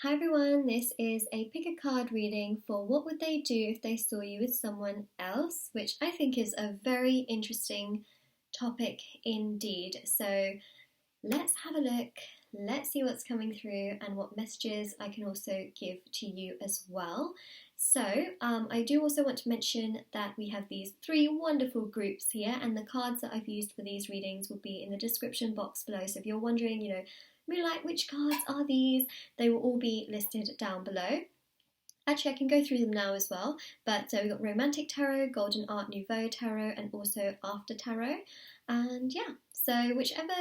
Hi everyone, this is a pick a card reading for what would they do if they saw you with someone else, which I think is a very interesting topic indeed. So let's have a look, let's see what's coming through and what messages I can also give to you as well. So I do also want to mention that we have these three wonderful groups here, and the cards that I've used for these readings will be in the description box below. So if you're wondering, really like which cards are these, they will all be listed down below. Actually, I can go through them now as well, but so we've got Romantic Tarot, Golden Art Nouveau Tarot, and also After Tarot. And yeah, so whichever,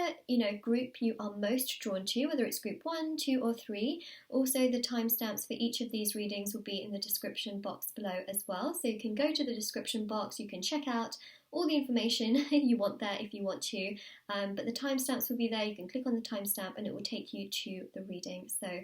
group you are most drawn to, whether it's group 1, 2, or 3, also the timestamps for each of these readings will be in the description box below as well. So you can go to the description box, you can check out all the information you want there if you want to, but the timestamps will be there. You can click on the timestamp and it will take you to the reading. So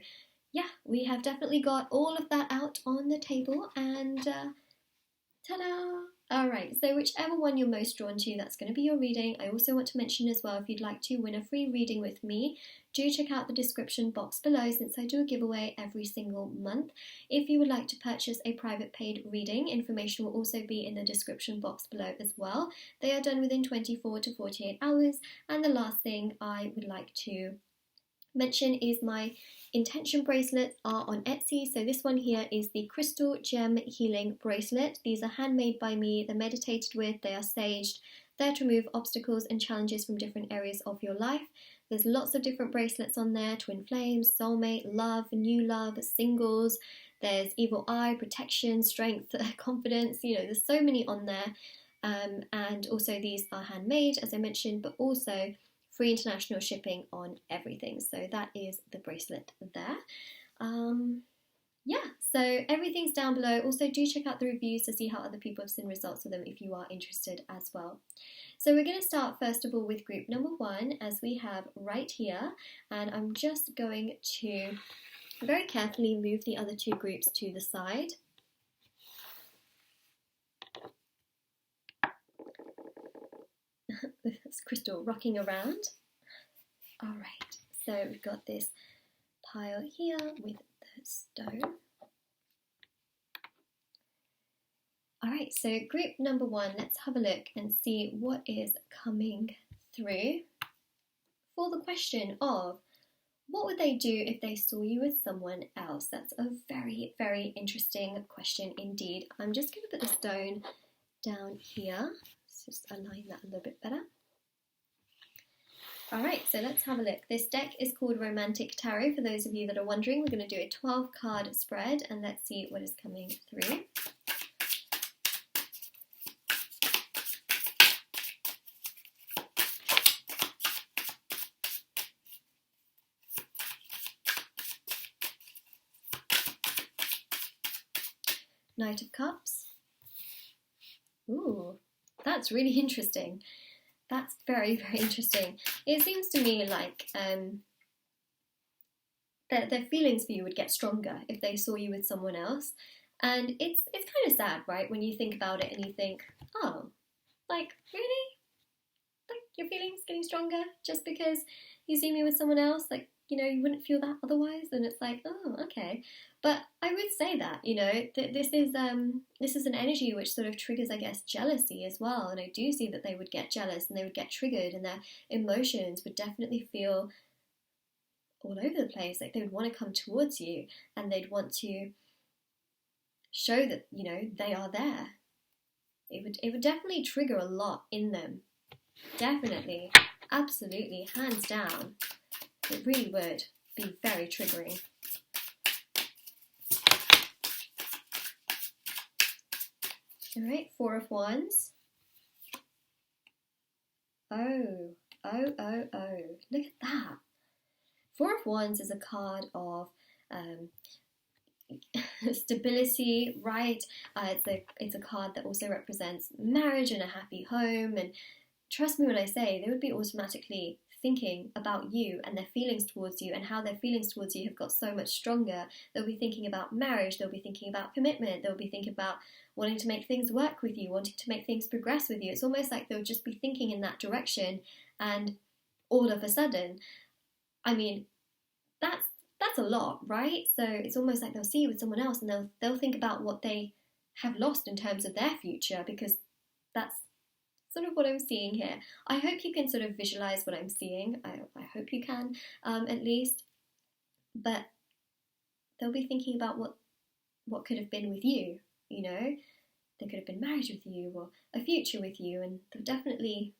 yeah, we have definitely got all of that out on the table, and ta-da! Alright, so whichever one you're most drawn to, that's going to be your reading. I also want to mention as well, if you'd like to win a free reading with me, do check out the description box below, since I do a giveaway every single month. If you would like to purchase a private paid reading, information will also be in the description box below as well. They are done within 24 to 48 hours, and the last thing I would like to mention is my intention bracelets are on Etsy. So this one here is the Crystal Gem Healing Bracelet. These are handmade by me, they're meditated with, they are saged, they're to remove obstacles and challenges from different areas of your life. There's lots of different bracelets on there: twin flames, soulmate, love, new love, singles, there's evil eye, protection, strength, confidence, there's so many on there. And also these are handmade, as I mentioned, but also free international shipping on everything. So that is the bracelet there. Yeah, so everything's down below. Also do check out the reviews to see how other people have seen results of them if you are interested as well. So we're going to start first of all with group number 1, as we have right here, and I'm just going to very carefully move the other two groups to the side. This crystal rocking around. Alright, so we've got this pile here with the stone. Alright, so group number 1, let's have a look and see what is coming through for the question of what would they do if they saw you with someone else? That's a very, very interesting question indeed. I'm just going to put the stone down here. Let's just align that a little bit better. Alright, so let's have a look. This deck is called Romantic Tarot. For those of you that are wondering, we're going to do a 12 card spread, and let's see what is coming through. Knight of Cups. Ooh, that's really interesting. That's very, very interesting. It seems to me like their feelings for you would get stronger if they saw you with someone else. And it's kind of sad, right? When you think about it and you think, oh, like, really? Like, your feelings getting stronger just because you see me with someone else? Like, you wouldn't feel that otherwise? And it's like, oh, okay. But I would say that, this is an energy which sort of triggers, I guess, jealousy as well. And I do see that they would get jealous and they would get triggered, and their emotions would definitely feel all over the place. Like, they would want to come towards you and they'd want to show that, they are there. It would definitely trigger a lot in them. Definitely. Absolutely. Hands down. It really would be very triggering. Alright, 4 of Wands. Oh. Look at that. 4 of Wands is a card of stability, right? It's a card that also represents marriage and a happy home. And trust me when I say, they would be automatically thinking about you and their feelings towards you, and how their feelings towards you have got so much stronger. They'll be thinking about marriage, they'll be thinking about commitment, they'll be thinking about wanting to make things work with you, wanting to make things progress with you. It's almost like they'll just be thinking in that direction, and all of a sudden, I mean, that's that's a lot, right? So it's almost like they'll see you with someone else and they'll think about what they have lost in terms of their future, because that's sort of what I'm seeing here. I hope you can sort of visualize what I'm seeing. I hope you can, at least. But they'll be thinking about what could have been with you, you know? They could have been married with you or a future with you, and they'll definitely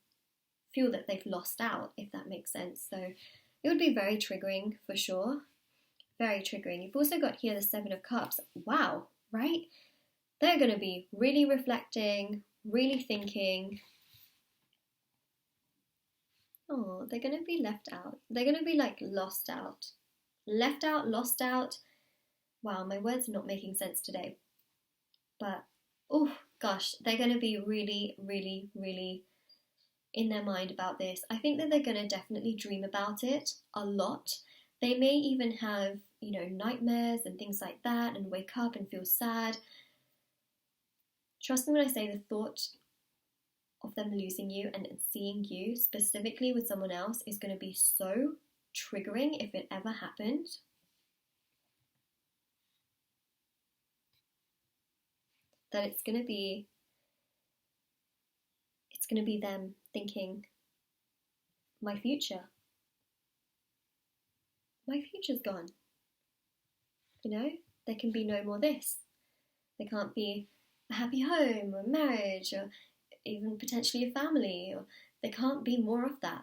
feel that they've lost out, if that makes sense. So it would be very triggering for sure. Very triggering. You've also got here the Seven of Cups. Wow, right? They're going to be really reflecting, really thinking. Oh, they're going to be left out. They're going to be like lost out. Left out, lost out. Wow, my words are not making sense today. But, oh gosh, they're going to be really, really, really in their mind about this. I think that they're going to definitely dream about it a lot. They may even have, you know, nightmares and things like that, and wake up and feel sad. Trust me when I say the thought of them losing you and seeing you specifically with someone else is going to be so triggering if it ever happened. That it's going to be them thinking, my future's gone. You know, there can be no more this. There can't be a happy home or marriage or even potentially a family, or there can't be more of that.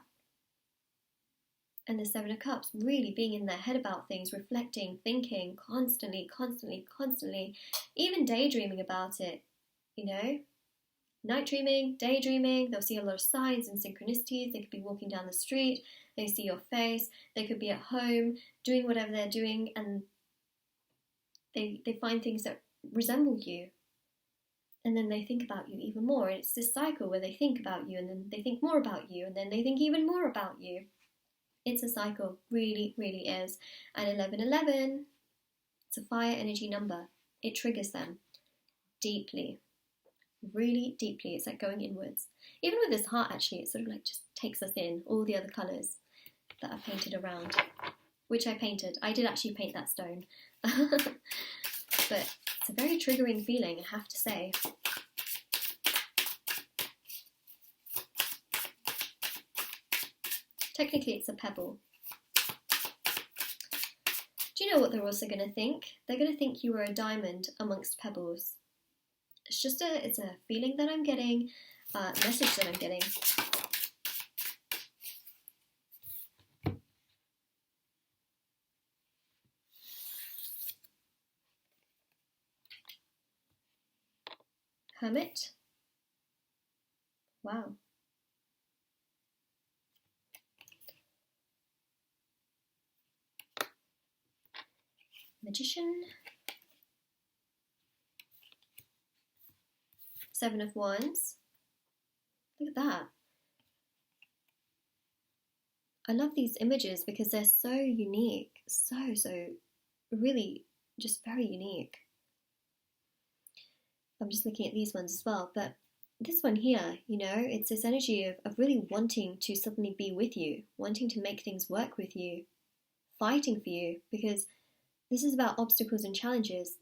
And the Seven of Cups really being in their head about things, reflecting, thinking, constantly, even daydreaming about it, you know? Night dreaming, daydreaming, they'll see a lot of signs and synchronicities. They could be walking down the street, they see your face, they could be at home doing whatever they're doing, and they find things that resemble you. And then they think about you even more. And it's this cycle where they think about you, and then they think more about you, and then they think even more about you. It's a cycle, really, really is. And 1111, it's a fire energy number. It triggers them deeply, really deeply. It's like going inwards. Even with this heart, actually, it sort of like just takes us in, all the other colours that are painted around, which I painted. I did actually paint that stone. But it's a very triggering feeling, I have to say. Technically, it's a pebble. Do you know what they're also going to think? They're going to think you were a diamond amongst pebbles. It's a feeling that I'm getting, message that I'm getting. Hermit. Wow. Magician. Seven of Wands. Look at that. I love these images because they're so unique. So really just very unique. I'm just looking at these ones as well, but this one here, you know, it's this energy of really wanting to suddenly be with you, wanting to make things work with you, fighting for you, because this is about obstacles and challenges,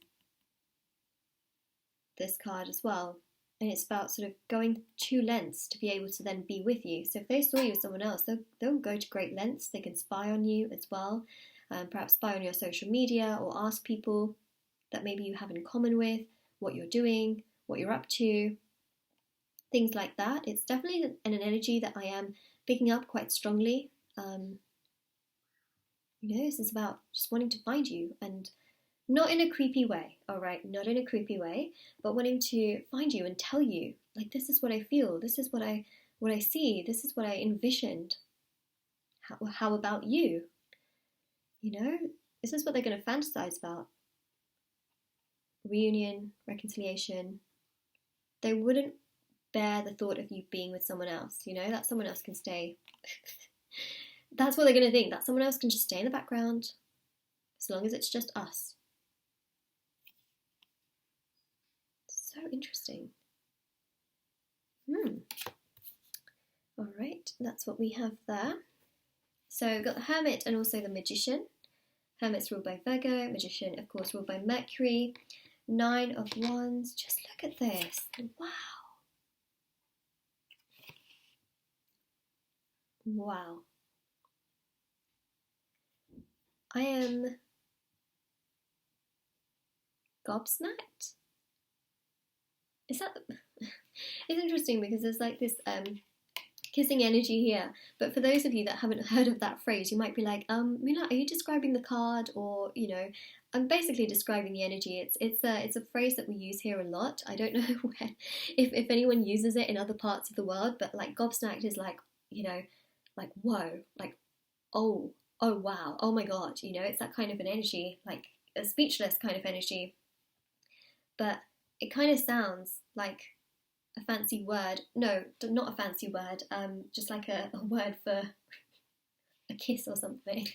this card as well. And it's about sort of going to lengths to be able to then be with you. So if they saw you with someone else, they'll go to great lengths. They can spy on you as well, perhaps spy on your social media or ask people that maybe you have in common with, what you're doing, what you're up to, things like that. It's definitely an energy that I am picking up quite strongly. You know, this is about just wanting to find you, and not in a creepy way, all right? Not in a creepy way, but wanting to find you and tell you, like, this is what I feel, this is what I see, this is what I envisioned. How about you? You know, this is what they're going to fantasize about. Reunion, reconciliation. They wouldn't bear the thought of you being with someone else, you know, that someone else can stay. That's what they're going to think, that someone else can just stay in the background as long as it's just us. So interesting. All right, that's what we have there. So we've got the Hermit and also the Magician. Hermit's ruled by Virgo. Magician, of course, ruled by Mercury. 9 of Wands. Just look at this. Wow. Wow. I am gobsmacked. Is that... It's interesting because there's like this kissing energy here. But for those of you that haven't heard of that phrase, you might be like, Mila, are you describing the card? Or, you know, I'm basically describing the energy. It's a phrase that we use here a lot. I don't know if anyone uses it in other parts of the world, but like gobsmacked is like, you know, like whoa, like oh wow, oh my god, you know, it's that kind of an energy, like a speechless kind of energy. But it kind of sounds like a fancy word. No, not a fancy word, just like a word for a kiss or something.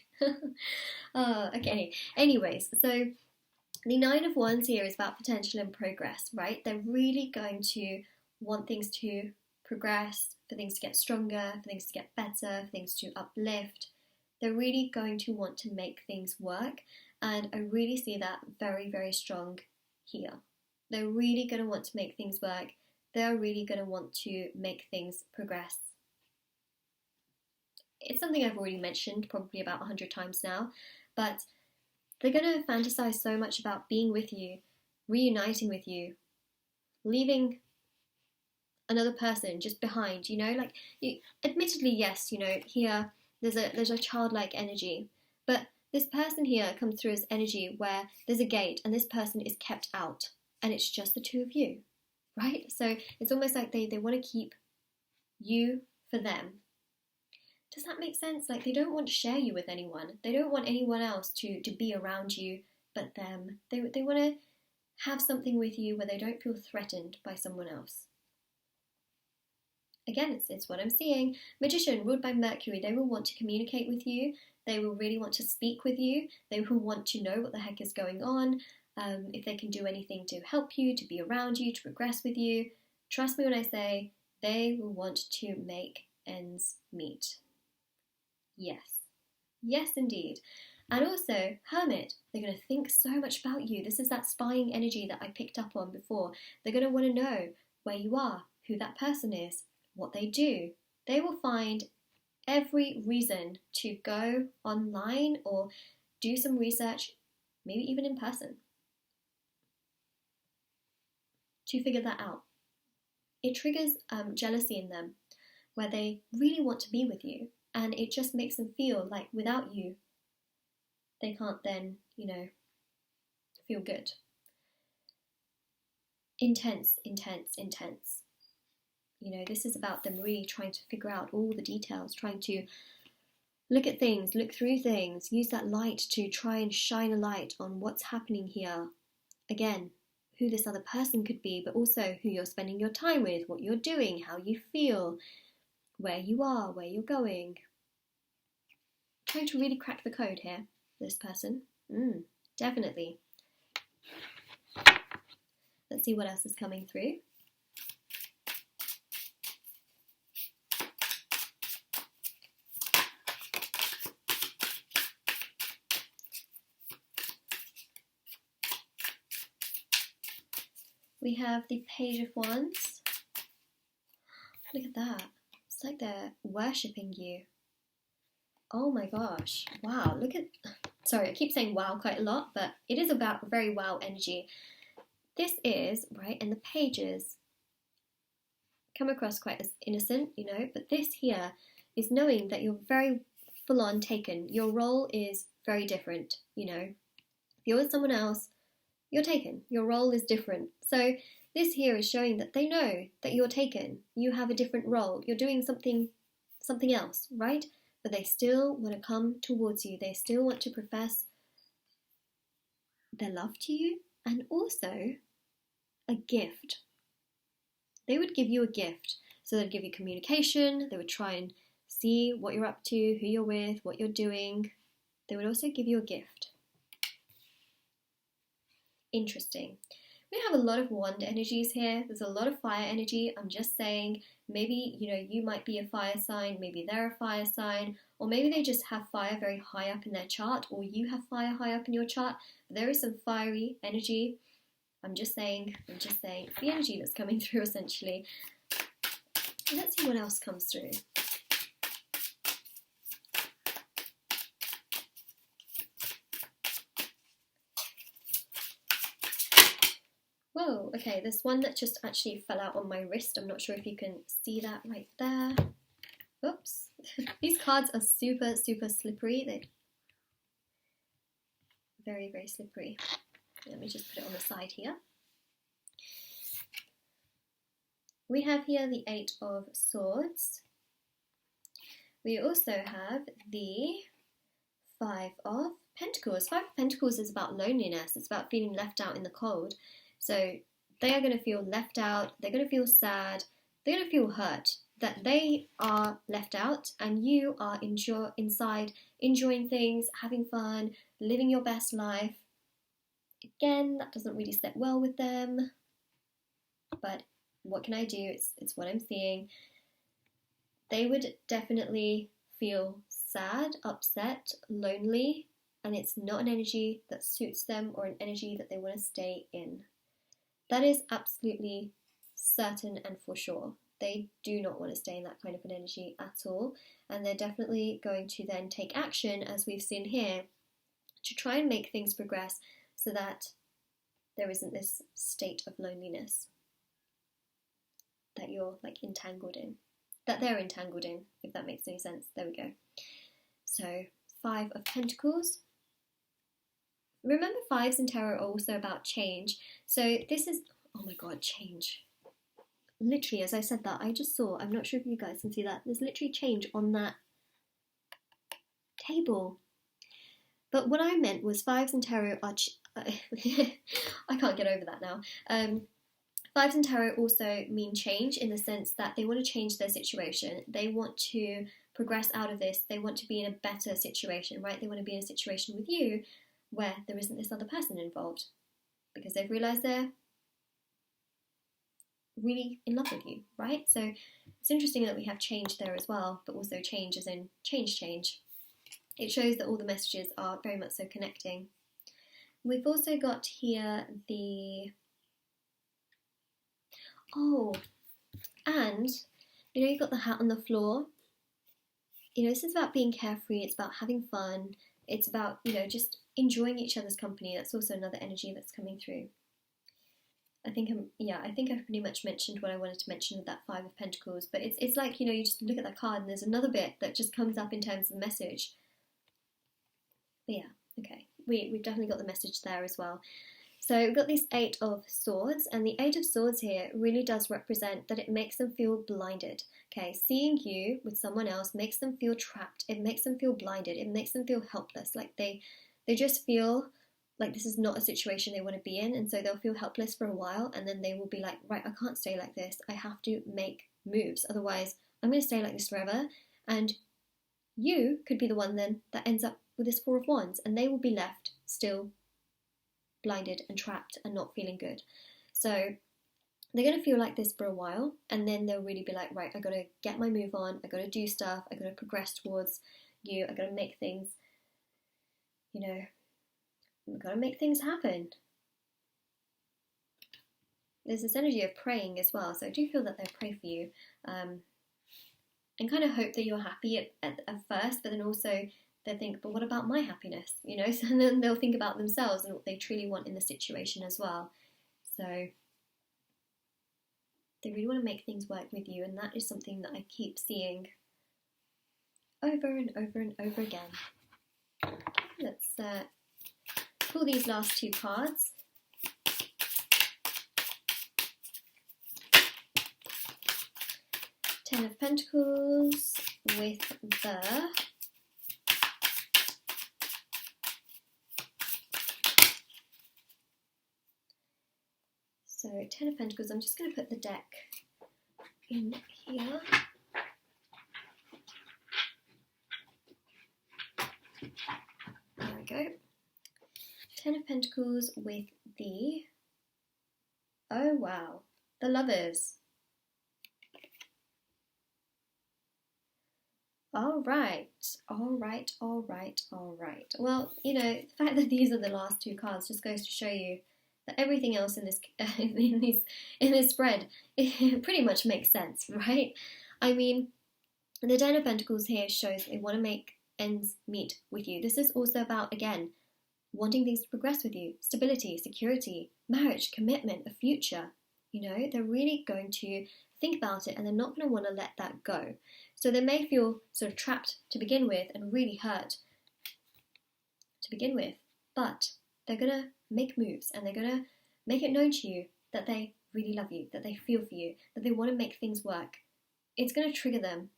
Okay, anyways, so the 9 of Wands here is about potential and progress, right? They're really going to want things to progress, for things to get stronger, for things to get better, for things to uplift. They're really going to want to make things work, and I really see that very, very strong here. They're really going to want to make things work. They're really going to want to make things progress. It's something I've already mentioned probably about 100 times now, but they're going to fantasize so much about being with you, reuniting with you, leaving another person just behind, you know, like, admittedly, yes, you know, here there's a childlike energy, but this person here comes through as energy where there's a gate and this person is kept out and it's just the two of you, right? So it's almost like they want to keep you for them. Does that make sense? Like, they don't want to share you with anyone. They don't want anyone else to be around you but them. They want to have something with you where they don't feel threatened by someone else. Again, it's what I'm seeing. Magician, ruled by Mercury, they will want to communicate with you. They will really want to speak with you. They will want to know what the heck is going on. If they can do anything to help you, to be around you, to progress with you. Trust me when I say they will want to make ends meet. Yes. Yes, indeed. And also, Hermit, they're going to think so much about you. This is that spying energy that I picked up on before. They're going to want to know where you are, who that person is, what they do. They will find every reason to go online or do some research, maybe even in person, to figure that out. It triggers jealousy in them, where they really want to be with you, and it just makes them feel like without you, they can't then, you know, feel good. Intense, intense, intense. You know, this is about them really trying to figure out all the details, trying to look at things, look through things, use that light to try and shine a light on what's happening here. Again, who this other person could be, but also who you're spending your time with, what you're doing, how you feel, where you are, where you're going. Trying to really crack the code here, this person. Definitely. Let's see what else is coming through. We have the Page of Wands. Look at that. It's like they're worshipping you. Oh my gosh. Wow. Look at... Sorry, I keep saying wow quite a lot, but it is about very wow energy. This is, right, and the pages come across quite as innocent, you know, but this here is knowing that you're very full-on taken. Your role is very different, you know. If you're with someone else, you're taken. Your role is different. So this here is showing that they know that you're taken. You have a different role. You're doing something else, right? But they still want to come towards you. They still want to profess their love to you, and also a gift. They would give you a gift. So they'd give you communication. They would try and see what you're up to, who you're with, what you're doing. They would also give you a gift. Interesting. We have a lot of wand energies here. There's a lot of fire energy. I'm just saying, maybe, you might be a fire sign, maybe they're a fire sign, or maybe they just have fire very high up in their chart, or you have fire high up in your chart. But there is some fiery energy. I'm just saying, it's the energy that's coming through essentially. Let's see what else comes through. Whoa, okay, there's one that just actually fell out on my wrist. I'm not sure if you can see that right there. Oops. These cards are super, super slippery. They're very, very slippery. Let me just put it on the side here. We have here the Eight of Swords. We also have the Five of Pentacles. Five of Pentacles is about loneliness. It's about feeling left out in the cold. So they are going to feel left out. They're going to feel sad. They're going to feel hurt that they are left out and you are inside enjoying things, having fun, living your best life. Again, that doesn't really sit well with them. But what can I do? It's what I'm seeing. They would definitely feel sad, upset, lonely, and it's not an energy that suits them or an energy that they want to stay in. That is absolutely certain and for sure. They do not want to stay in that kind of an energy at all, and they're definitely going to then take action, as we've seen here, to try and make things progress so that there isn't this state of loneliness that you're like entangled in, that they're entangled in, if that makes any sense. There we go. So, Five of Pentacles. Remember, fives in tarot are also about change. So this is, oh my god, change. Literally, as I said that, I just saw, I'm not sure if you guys can see that, there's literally change on that table. But what I meant was fives in tarot are, I can't get over that now. Fives in tarot also mean change in the sense that they want to change their situation. They want to progress out of this. They want to be in a better situation, right? They want to be in a situation with you where there isn't this other person involved because they've realised they're really in love with you, right? So it's interesting that we have change there as well, but also change as in change. It shows that all the messages are very much so connecting. We've also got here the... Oh, and, you've got the hat on the floor. This is about being carefree. It's about having fun. It's about, just enjoying each other's company. That's also another energy that's coming through. I think I've pretty much mentioned what I wanted to mention with that Five of Pentacles. But it's like, you just look at that card and there's another bit that just comes up in terms of the message. But yeah, okay. We've definitely got the message there as well. So we've got this Eight of Swords, and the Eight of Swords here really does represent that it makes them feel blinded. Okay, seeing you with someone else makes them feel trapped. It makes them feel blinded. It makes them feel helpless. Like they just feel like this is not a situation they want to be in, and so they'll feel helpless for a while, and then they will be like, right, I can't stay like this. I have to make moves. Otherwise, I'm going to stay like this forever. And you could be the one then that ends up with this Four of Wands, and they will be left still blinded and trapped and not feeling good. So they're going to feel like this for a while, and then they'll really be like, right, I got to get my move on, I got to do stuff, I got to progress towards you, I got to make things, I got to make things happen. There's this energy of praying as well, so I do feel that they'll pray for you, and kind of hope that you're happy at first, but then also they'll think, but what about my happiness? So then they'll think about themselves and what they truly want in the situation as well. So they really want to make things work with you, and that is something that I keep seeing over and over and over again. Let's pull these last two cards. Ten of Pentacles with the So, Ten of Pentacles, I'm just going to put the deck in here. There we go. Ten of Pentacles with the Oh wow, the Lovers. All right, all right, all right, all right. Well, you know, the fact that these are the last two cards just goes to show you that everything else in this in this spread it pretty much makes sense, right? I mean, the Ten of Pentacles here shows they want to make ends meet with you. This is also about, again, wanting things to progress with you, stability, security, marriage, commitment, a future. You know, they're really going to think about it and they're not going to want to let that go. So they may feel sort of trapped to begin with and really hurt to begin with, but they're going to make moves and they're going to make it known to you that they really love you, that they feel for you, that they want to make things work. It's going to trigger them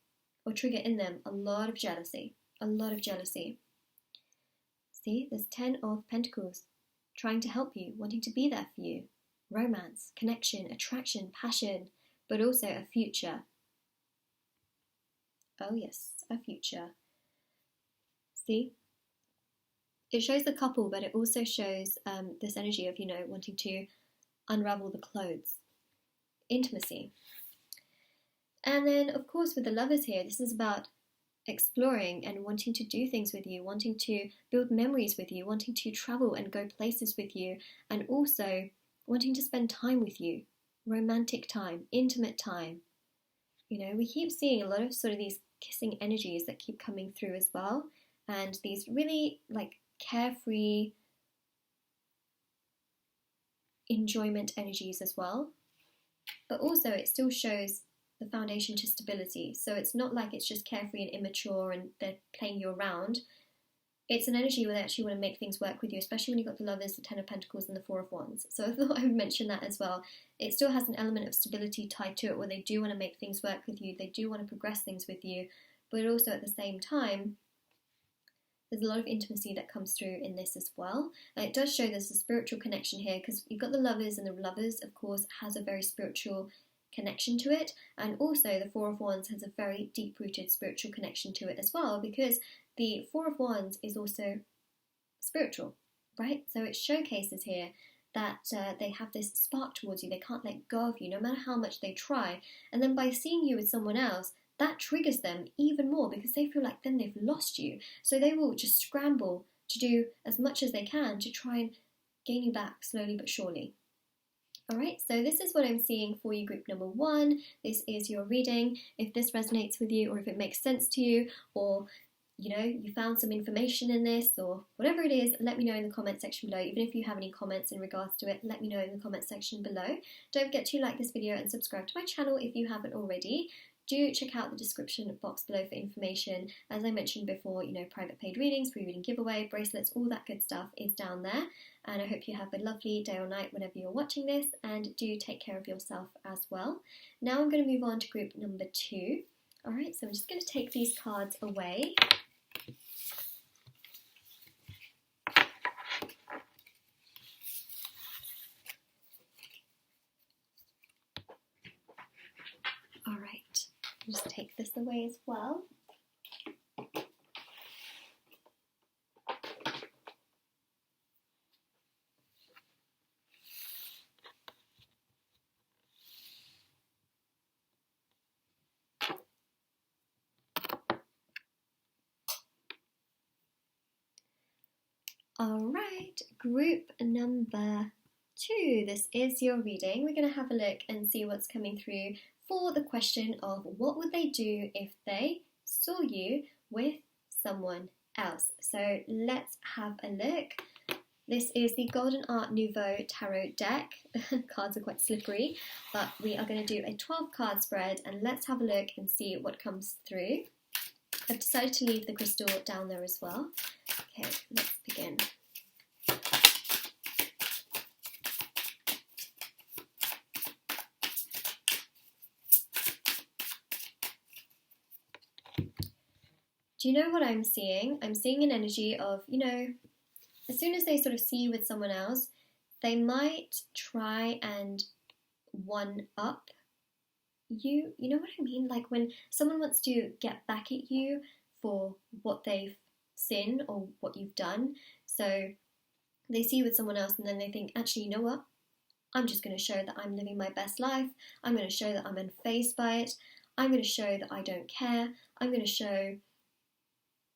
or trigger in them a lot of jealousy, a lot of jealousy. See, there's 10 of Pentacles trying to help you, wanting to be there for you. Romance, connection, attraction, passion, but also a future. Oh yes, a future. See? It shows the couple, but it also shows this energy of, you know, wanting to unravel the clothes. Intimacy. And then, of course, with the Lovers here, this is about exploring and wanting to do things with you, wanting to build memories with you, wanting to travel and go places with you, and also wanting to spend time with you. Romantic time, intimate time. You know, we keep seeing a lot of sort of these kissing energies that keep coming through as well, and these really like carefree enjoyment energies as well. But also it still shows the foundation to stability. So it's not like it's just carefree and immature and they're playing you around. It's an energy where they actually want to make things work with you, especially when you've got the Lovers, the Ten of Pentacles, and the Four of Wands. So I thought I would mention that as well. It still has an element of stability tied to it where they do want to make things work with you, they do want to progress things with you, but also at the same time, there's a lot of intimacy that comes through in this as well. And it does show there's a spiritual connection here because you've got the Lovers, and the Lovers, of course, has a very spiritual connection to it, and also the Four of Wands has a very deep-rooted spiritual connection to it as well, because the Four of Wands is also spiritual, right? So it showcases here that they have this spark towards you, they can't let go of you no matter how much they try, and then by seeing you with someone else, that triggers them even more because they feel like then they've lost you, so they will just scramble to do as much as they can to try and gain you back slowly but surely. Alright, so this is what I'm seeing for you, group number 1. This is your reading. If this resonates with you, or if it makes sense to you, or you know, you found some information in this, or whatever it is, let me know in the comment section below. Even if you have any comments in regards to it, let me know in the comment section below. Don't forget to like this video and subscribe to my channel if you haven't already. Do check out the description box below for information. As I mentioned before, you know, private paid readings, free reading giveaway, bracelets, all that good stuff is down there. And I hope you have a lovely day or night whenever you're watching this, and do take care of yourself as well. Now I'm going to move on to group number 2. Alright, so I'm just going to take these cards away. Alright, just take this away as well. Alright, group number 2. This is your reading. We're going to have a look and see what's coming through for the question of what would they do if they saw you with someone else. So let's have a look. This is the Golden Art Nouveau Tarot deck. Cards are quite slippery, but we are going to do a 12 card spread, and let's have a look and see what comes through. I've decided to leave the crystal down there as well. Okay, let's begin. Do you know what I'm seeing? I'm seeing an energy of, you know, as soon as they sort of see you with someone else, they might try and one-up you. You know what I mean? Like when someone wants to get back at you for what they've seen or what you've done. So they see you with someone else and then they think, actually, you know what? I'm just going to show that I'm living my best life. I'm going to show that I'm unfazed by it. I'm going to show that I don't care. I'm going to show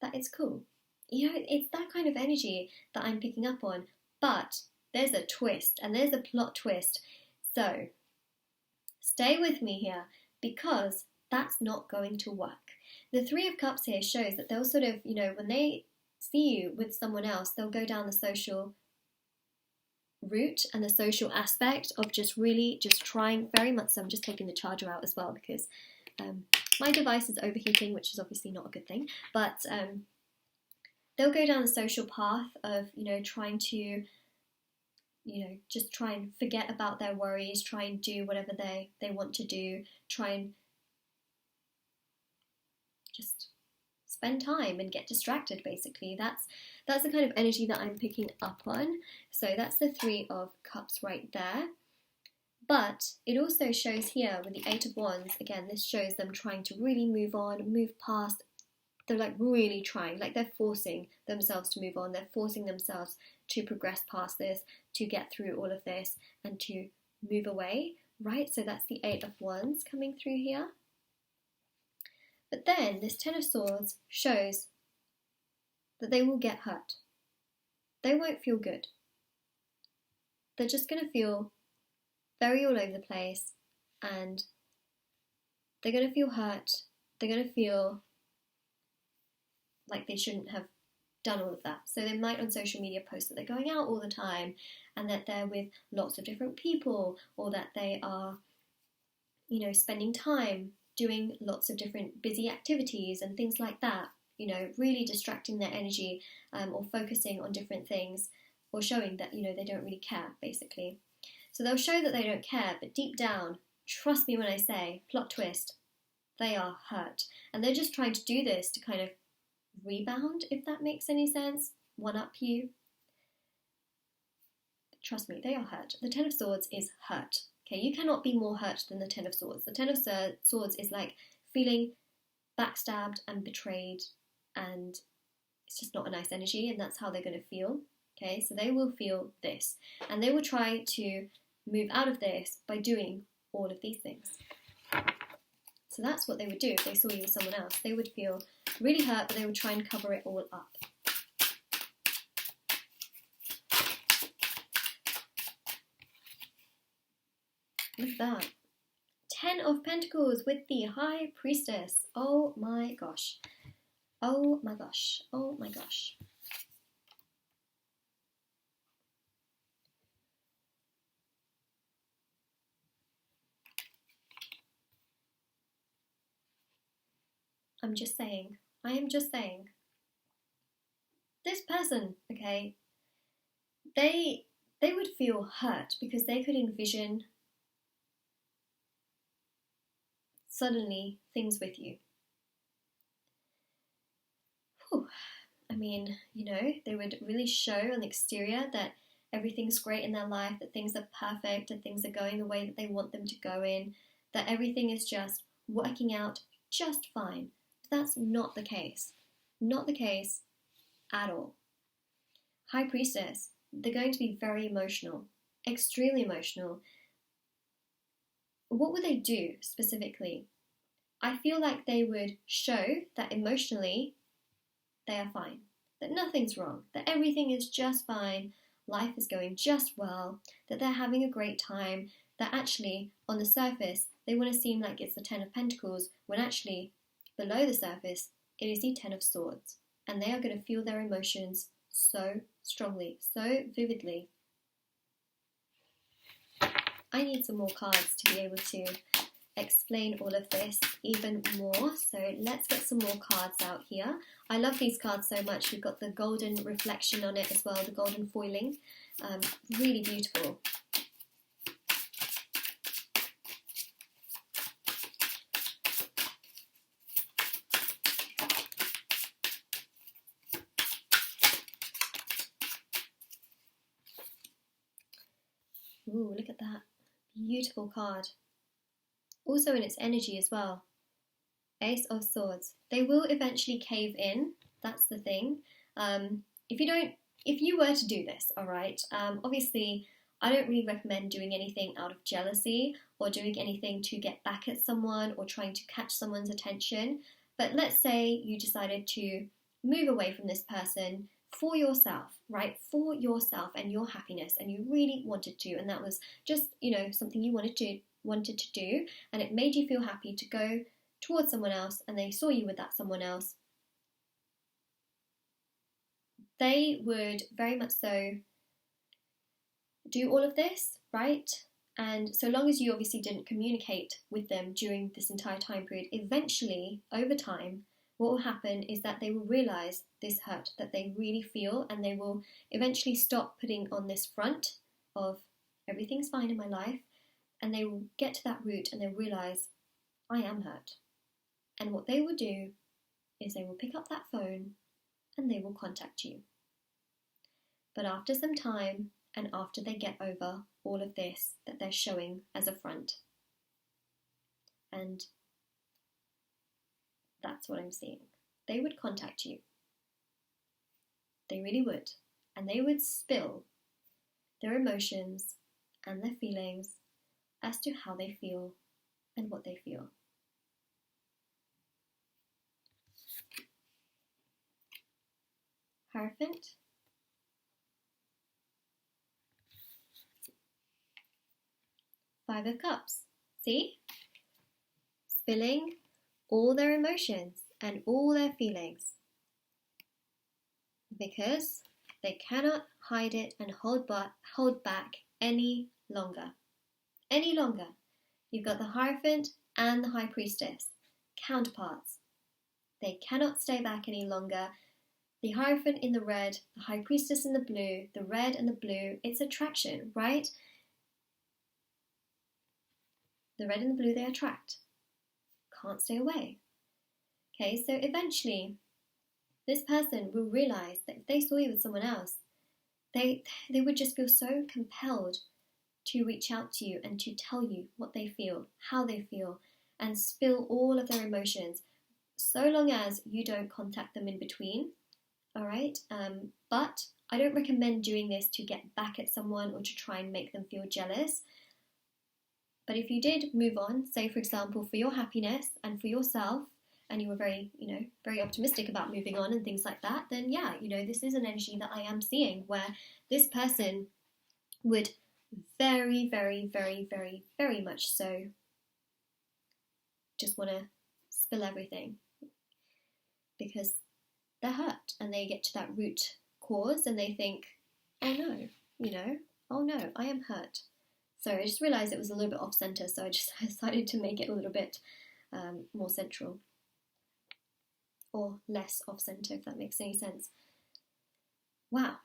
that it's cool. You know, it's that kind of energy that I'm picking up on. But there's a twist, and there's a plot twist. So stay with me here, because that's not going to work. The Three of Cups here shows that they'll sort of, you know, when they see you with someone else, they'll go down the social route and the social aspect of just really just trying very much. So I'm just taking the charger out as well, because my device is overheating, which is obviously not a good thing. But they'll go down the social path of, you know, trying to, you know, just try and forget about their worries, try and do whatever they want to do, try and just spend time and get distracted, basically. That's the kind of energy that I'm picking up on. So that's the Three of Cups right there. But it also shows here with the Eight of Wands, again, this shows them trying to really move on, move past. They're like really trying, like they're forcing themselves to move on. They're forcing themselves to progress past this, to get through all of this and to move away, right? So that's the Eight of Wands coming through here. But then this Ten of Swords shows that they will get hurt. They won't feel good. They're just going to feel very all over the place, and they're going to feel hurt. They're going to feel like they shouldn't have done all of that. So they might on social media post that they're going out all the time and that they're with lots of different people, or that they are, you know, spending time doing lots of different busy activities and things like that, you know, really distracting their energy or focusing on different things, or showing that, you know, they don't really care, basically. So they'll show that they don't care, but deep down, trust me when I say, plot twist, they are hurt. And they're just trying to do this to kind of rebound, if that makes any sense, one-up you. Trust me, they are hurt. The Ten of Swords is hurt. Okay, you cannot be more hurt than the Ten of Swords. The Ten of Swords is like feeling backstabbed and betrayed, and it's just not a nice energy, and that's how they're going to feel. Okay, so they will feel this, and they will try to move out of this by doing all of these things. So that's what they would do if they saw you with someone else. They would feel really hurt, but they would try and cover it all up. Look at that. 10 of Pentacles with the High Priestess. Oh my gosh. Oh my gosh. Oh my gosh. I'm just saying. I am just saying. This person, okay, they would feel hurt because they could envision suddenly things with you. Whew. I mean, you know, they would really show on the exterior that everything's great in their life, that things are perfect, that things are going the way that they want them to go in, that everything is just working out just fine. But that's not the case. Not the case at all. High Priestess, they're going to be very emotional, extremely emotional. What would they do specifically? I feel like they would show that emotionally they are fine, that nothing's wrong, that everything is just fine, life is going just well, that they're having a great time, that actually on the surface they want to seem like it's the Ten of Pentacles, when actually below the surface it is the Ten of Swords, and they are going to feel their emotions so strongly, so vividly. I need some more cards to be able to explain all of this even more, so let's get some more cards out here. I love these cards so much. We've got the golden reflection on it as well, the golden foiling, really beautiful. Ooh, look at that. Beautiful card. Also in its energy as well. Ace of Swords. They will eventually cave in. That's the thing. If you were to do this, all right, obviously I don't really recommend doing anything out of jealousy or doing anything to get back at someone or trying to catch someone's attention. But let's say you decided to move away from this person for yourself, right? For yourself and your happiness, and you really wanted to, and that was just, something you wanted to do, and it made you feel happy to go towards someone else, and they saw you with that someone else. They would very much so do all of this, right? And so long as you obviously didn't communicate with them during this entire time period, eventually, over time, what will happen is that they will realize this hurt that they really feel, and they will eventually stop putting on this front of everything's fine in my life, and they will get to that root and they'll realize, I am hurt. And what they will do is they will pick up that phone and they will contact you. But after some time, and after they get over all of this that they're showing as a front. And that's what I'm seeing. They would contact you. They really would. And they would spill their emotions and their feelings as to how they feel and what they feel. Hierophant. Five of Cups. See? Spilling all their emotions and all their feelings. Because they cannot hide it and hold back any longer. Any longer. You've got the Hierophant and the High Priestess. Counterparts. They cannot stay back any longer. The Hierophant in the red, the High Priestess in the blue, the red and the blue, it's attraction, right? The red and the blue, they attract. Can't stay away. Okay, so eventually, this person will realize that if they saw you with someone else, they would just feel so compelled to reach out to you and to tell you what they feel, how they feel, and spill all of their emotions, so long as you don't contact them in between, all right? But I don't recommend doing this to get back at someone or to try and make them feel jealous. But if you did move on, say for example, for your happiness and for yourself, and you were very, very optimistic about moving on and things like that, then yeah, this is an energy that I am seeing where this person would very, very, very, very, very much so just want to spill everything because they're hurt and they get to that root cause and they think, oh no, I am hurt. So I just realised it was a little bit off-centre, so I just decided to make it a little bit more central. Or less off-centre, if that makes any sense. Wow.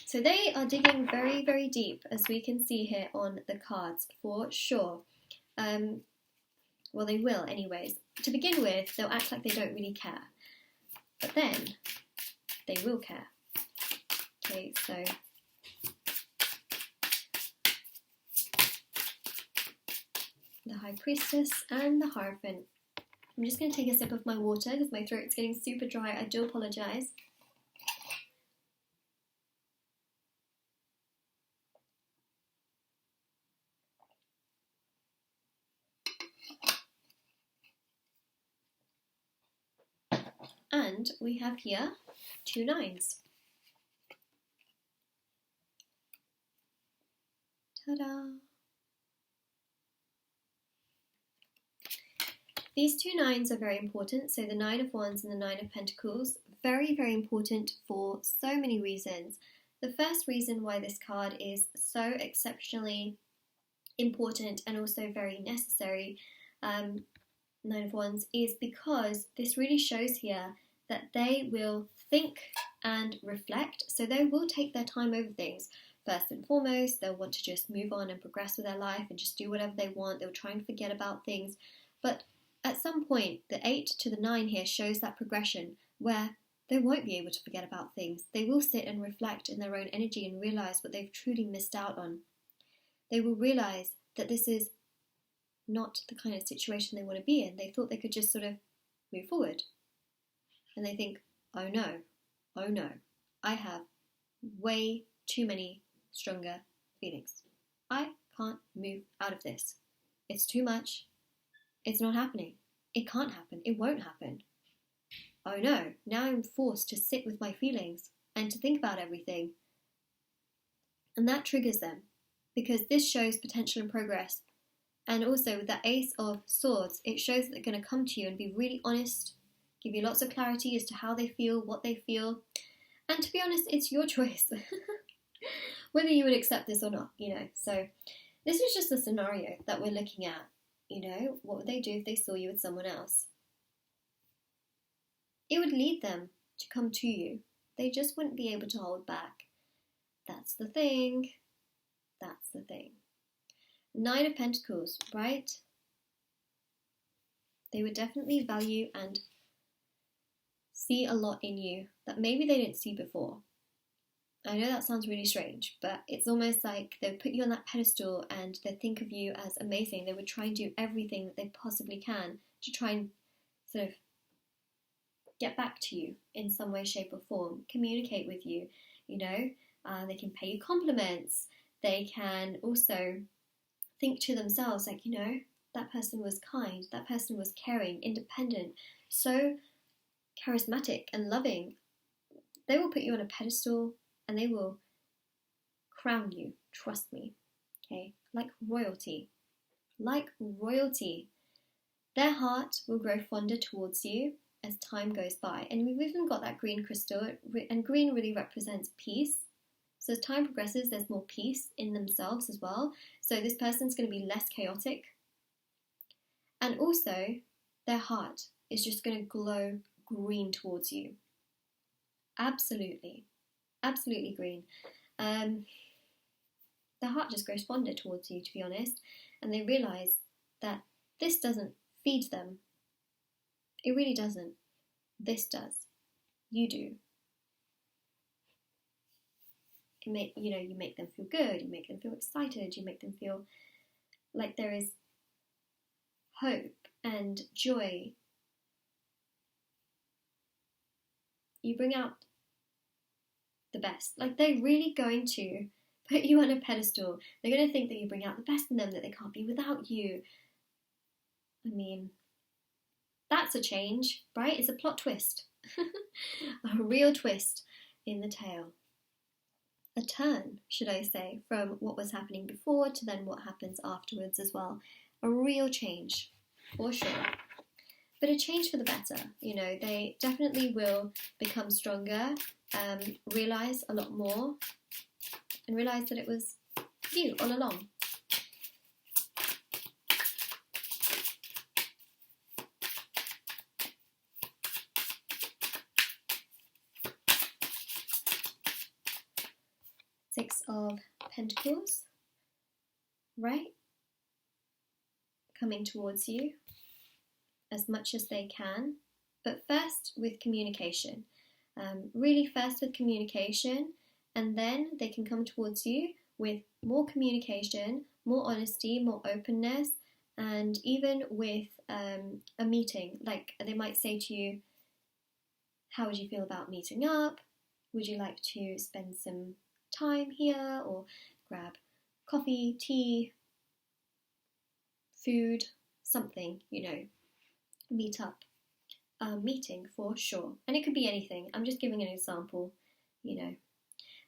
So they are digging very, very deep, as we can see here on the cards, for sure. Well, they will anyways. To begin with, they'll act like they don't really care. But then, they will care. Okay, so the High Priestess and the Hierophant. I'm just going to take a sip of my water because my throat's getting super dry. I do apologise. And we have here 2 9s. Ta-da! These 2 9s are very important. So the 9 of Wands and the 9 of Pentacles, very, very important for so many reasons. The first reason why this card is so exceptionally important and also very necessary, 9 of Wands, is because this really shows here that they will think and reflect. So they will take their time over things. First and foremost, they'll want to just move on and progress with their life and just do whatever they want. They'll try and forget about things. But at some point, the 8 to the 9 here shows that progression where they won't be able to forget about things. They will sit and reflect in their own energy and realize what they've truly missed out on. They will realize that this is not the kind of situation they want to be in. They thought they could just sort of move forward. And they think, oh no, I have way too many stronger feelings. I can't move out of this. It's too much. It's not happening. It can't happen. It won't happen. Oh no, now I'm forced to sit with my feelings and to think about everything. And that triggers them because this shows potential and progress. And also with that Ace of Swords, it shows that they're going to come to you and be really honest, give you lots of clarity as to how they feel, what they feel. And to be honest, it's your choice whether you would accept this or not, So this is just a scenario that we're looking at, what would they do if they saw you with someone else? It would lead them to come to you. They just wouldn't be able to hold back. That's the thing. That's the thing. Nine of Pentacles, right? They would definitely value and see a lot in you that maybe they didn't see before. I know that sounds really strange, but it's almost like they put you on that pedestal and they think of you as amazing. They would try and do everything that they possibly can to try and sort of get back to you in some way, shape or form, communicate with you, they can pay you compliments. They can also think to themselves like, that person was kind, that person was caring, independent, so charismatic and loving. They will put you on a pedestal and they will crown you, trust me, okay, like royalty. Like royalty. Their heart will grow fonder towards you as time goes by. And we've even got that green crystal, and green really represents peace. So as time progresses, there's more peace in themselves as well. So this person's going to be less chaotic. And also, their heart is just going to glow green towards you. Absolutely. Absolutely green. Their heart just grows fonder towards you, to be honest. And they realise that this doesn't feed them. It really doesn't. This does. You do. You make them feel good, you make them feel excited, you make them feel like there is hope and joy. You bring out the best. Like, they're really going to put you on a pedestal. They're going to think that you bring out the best in them, that they can't be without you. I mean, that's a change, right? It's a plot twist. A real twist in the tale. A turn, should I say, from what was happening before to then what happens afterwards as well. A real change, for sure. But a change for the better. They definitely will become stronger, realise a lot more, and realise that it was you all along. Six of Pentacles, right? Coming towards you as much as they can, but first with communication. Really first with communication, and then they can come towards you with more communication, more honesty, more openness, and even with a meeting. Like, they might say to you, how would you feel about meeting up? Would you like to spend some time here, or grab coffee, tea, food, something, meet up. Meeting for sure. And it could be anything. I'm just giving an example,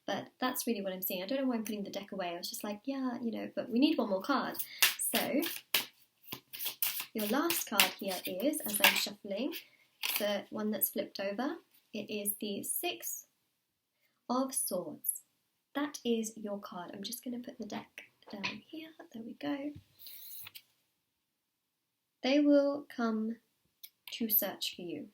but that's really what I'm seeing. I don't know why I'm putting the deck away. I was just like, yeah, but we need one more card. So your last card here is, as I'm shuffling, the one that's flipped over. It is the Six of Swords. That is your card. I'm just going to put the deck down here. There we go. They will come to search for you.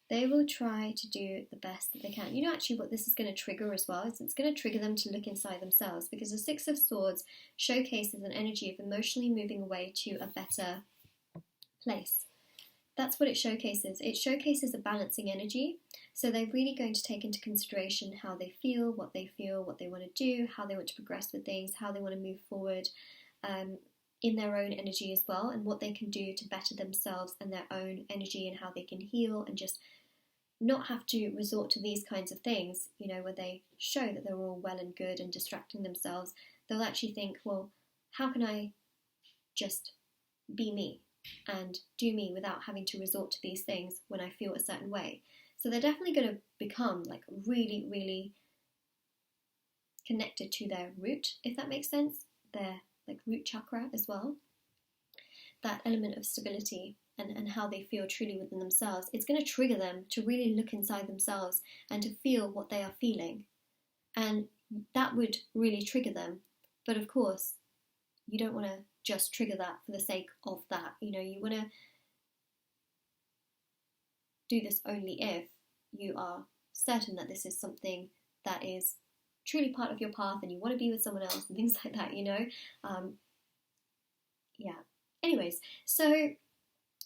They will try to do the best that they can. Actually what this is going to trigger as well is it's going to trigger them to look inside themselves, because the Six of Swords showcases an energy of emotionally moving away to a better place. That's what it showcases. It showcases a balancing energy. So they're really going to take into consideration how they feel, what they want to do, how they want to progress with things, how they want to move forward in their own energy as well, and what they can do to better themselves and their own energy, and how they can heal and just not have to resort to these kinds of things, where they show that they're all well and good and distracting themselves. they'll actually think, well, how can I just be me and do me without having to resort to these things when I feel a certain way? So they're definitely going to become like really, really connected to their root, if that makes sense, their like root chakra as well. That element of stability and how they feel truly within themselves, it's going to trigger them to really look inside themselves and to feel what they are feeling. And that would really trigger them. But of course, you don't want to just trigger that for the sake of that. You know, you want to do this only if you are certain that this is something that is truly part of your path and you want to be with someone else and things like that, you know. Yeah. Anyways, so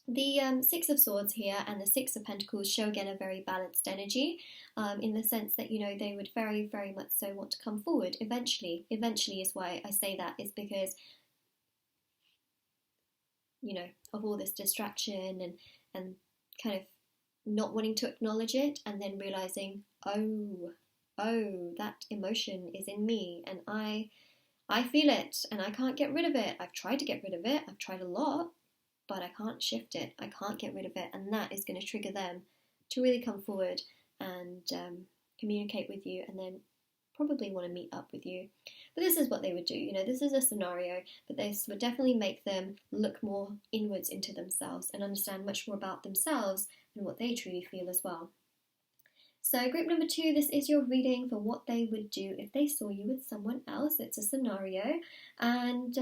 the Six of Swords here and the Six of Pentacles show again a very balanced energy, in the sense that, you know, they would very, very much so want to come forward eventually. Eventually is why I say that, is because, you know, of all this distraction and kind of not wanting to acknowledge it, and then realizing, oh, that emotion is in me and I feel it and I can't get rid of it. I've tried to get rid of it. I've tried a lot, but I can't shift it. I can't get rid of it. And that is going to trigger them to really come forward and communicate with you, and then probably want to meet up with you. But this is what they would do. You know, this is a scenario, but this would definitely make them look more inwards into themselves and understand much more about themselves and what they truly feel as well. So group number 2, this is your reading for what they would do if they saw you with someone else. It's a scenario and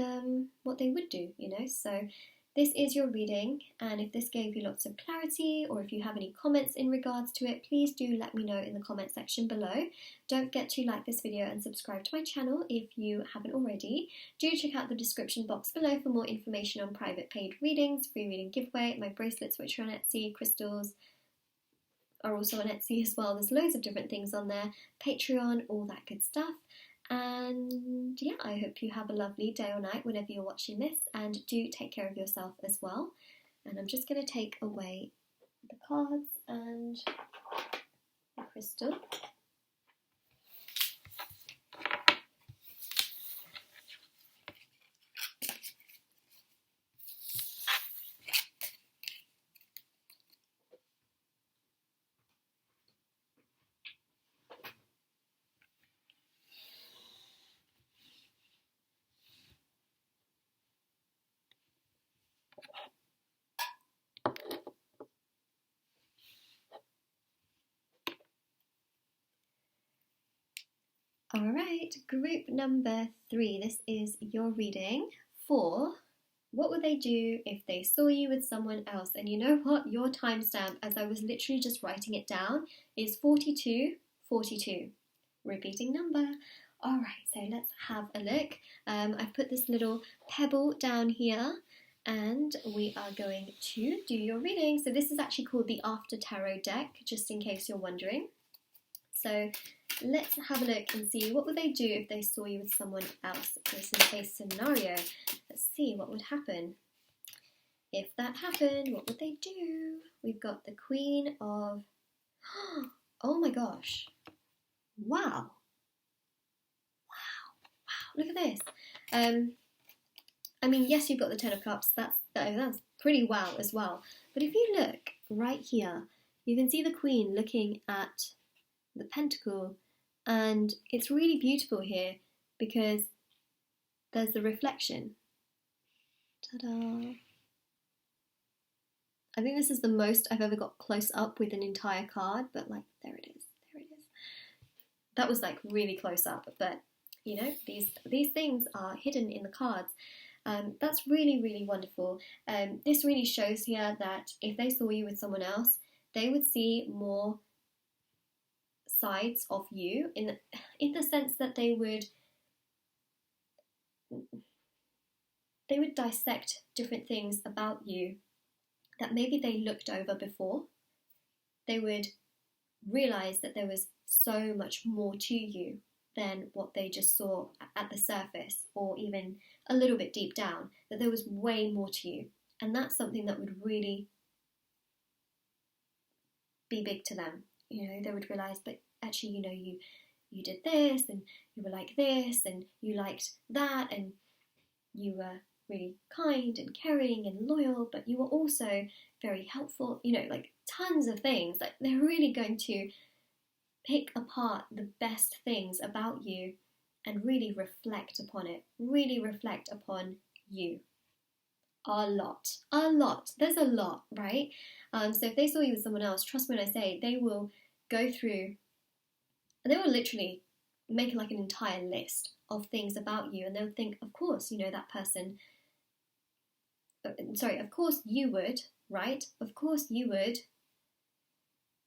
what they would do, you know. So this is your reading, and if this gave you lots of clarity, or if you have any comments in regards to it, please do let me know in the comment section below. Don't forget to like this video and subscribe to my channel if you haven't already. Do check out the description box below for more information on private paid readings, free reading giveaway, my bracelets which are on Etsy, crystals are also on Etsy as well. There's loads of different things on there, Patreon, all that good stuff. And yeah, I hope you have a lovely day or night whenever you're watching this, and do take care of yourself as well. And I'm just going to take away the cards and the crystal. Alright, group number 3, this is your reading for what would they do if they saw you with someone else. And you know what, your timestamp, as I was literally just writing it down, is 4242. Repeating number. Alright, so let's have a look. I've put this little pebble down here, and we are going to do your reading. So this is actually called the After Tarot deck, just in case you're wondering. So let's have a look and see what would they do if they saw you with someone else. This is a scenario. Let's see what would happen. If that happened, what would they do? We've got the Queen of... Oh my gosh. Wow. Look at this. I mean, yes, you've got the Ten of Cups. That's pretty wow as well. But if you look right here, you can see the Queen looking at the Pentacle, and it's really beautiful here because there's the reflection. Ta-da! I think this is the most I've ever got close up with an entire card, but like, there it is. That was like really close up, but you know, these things are hidden in the cards. That's really, really wonderful. This really shows here that if they saw you with someone else, they would see more sides of you in the sense that they would dissect different things about you that maybe they looked over before. They would realize that there was so much more to you than what they just saw at the surface, or even a little bit deep down, that there was way more to you. And that's something that would really be big to them. You know, they would realize, but actually, you know, you did this, and you were like this, and you liked that, and you were really kind and caring and loyal, but you were also very helpful, like tons of things. Like, they're really going to pick apart the best things about you and really reflect upon it, really reflect upon you. A lot. There's a lot, right? So if they saw you with someone else, trust me when I say, they will go through, and they will literally make like an entire list of things about you, and they'll think, of course, that person, of course you would, right? Of course you would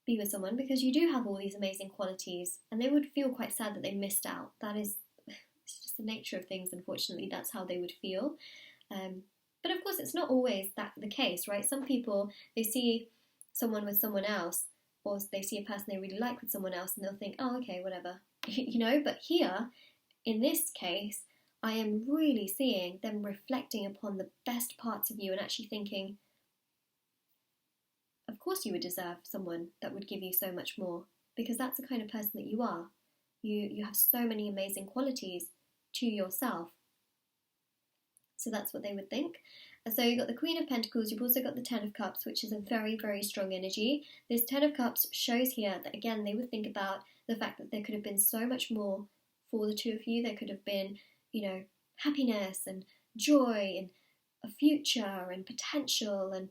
be with someone because you do have all these amazing qualities, and they would feel quite sad that they missed out. It's just the nature of things, unfortunately. That's how they would feel. But of course, it's not always the case, right? Some people, they see someone with someone else, or they see a person they really like with someone else, and they'll think, oh, okay, whatever, But here, in this case, I am really seeing them reflecting upon the best parts of you and actually thinking, of course you would deserve someone that would give you so much more, because that's the kind of person that you are. You have so many amazing qualities to yourself. So that's what they would think. And so you've got the Queen of Pentacles, you've also got the Ten of Cups, which is a very, very strong energy. This Ten of Cups shows here that, again, they would think about the fact that there could have been so much more for the two of you. There could have been, happiness and joy and a future and potential, and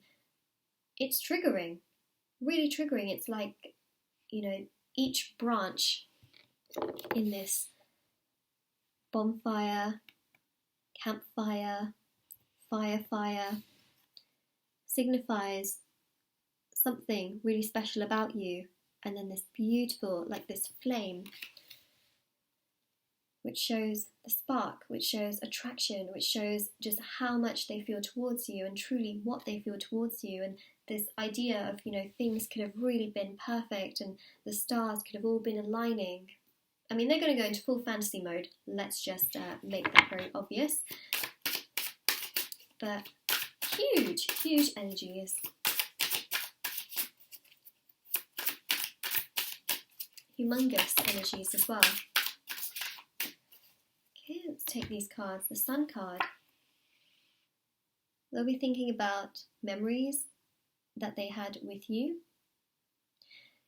it's triggering, really triggering. It's like, each branch in this bonfire, campfire, fire signifies something really special about you, and then this beautiful, like this flame, which shows the spark, which shows attraction, which shows just how much they feel towards you and truly what they feel towards you. And this idea of, things could have really been perfect and the stars could have all been aligning. I mean, they're going to go into full fantasy mode. Let's just make that very obvious. But huge, huge energies. Humongous energies as well. Okay, let's take these cards. The Sun card. They'll be thinking about memories that they had with you.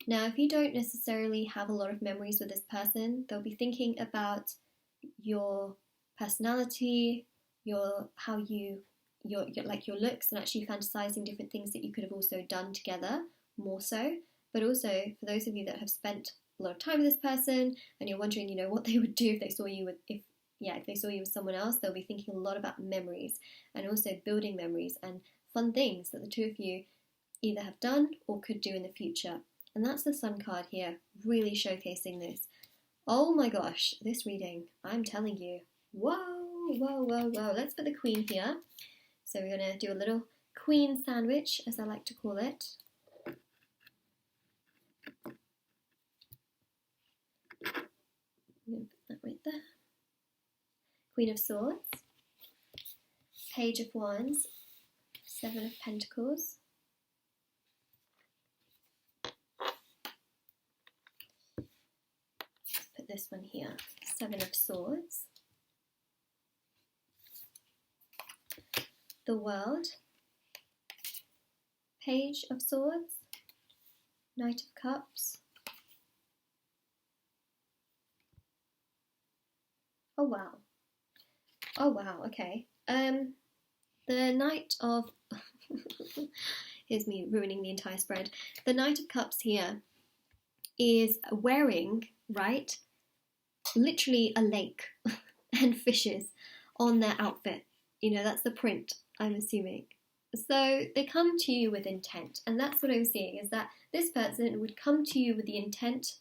Now, if you don't necessarily have a lot of memories with this person, they'll be thinking about your personality, your looks, and actually fantasizing different things that you could have also done together, more so. But also, for those of you that have spent a lot of time with this person and you're wondering, what they would do if they saw you with, if they saw you with someone else, they'll be thinking a lot about memories and also building memories and fun things that the two of you either have done or could do in the future. And that's the Sun card here, really showcasing this. Oh my gosh, this reading, I'm telling you, whoa. Let's put the Queen here. So we're going to do a little Queen sandwich, as I like to call it. I'm going to put that right there. Queen of Swords, Page of Wands, Seven of Pentacles, let's put this one here, Seven of Swords, the World, Page of Swords, Knight of Cups. Oh wow, okay. The Knight of... Here's me ruining the entire spread. The Knight of Cups here is wearing, right, literally a lake and fishes on their outfit. That's the print, I'm assuming. So they come to you with intent, and that's what I'm seeing, is that this person would come to you with the intent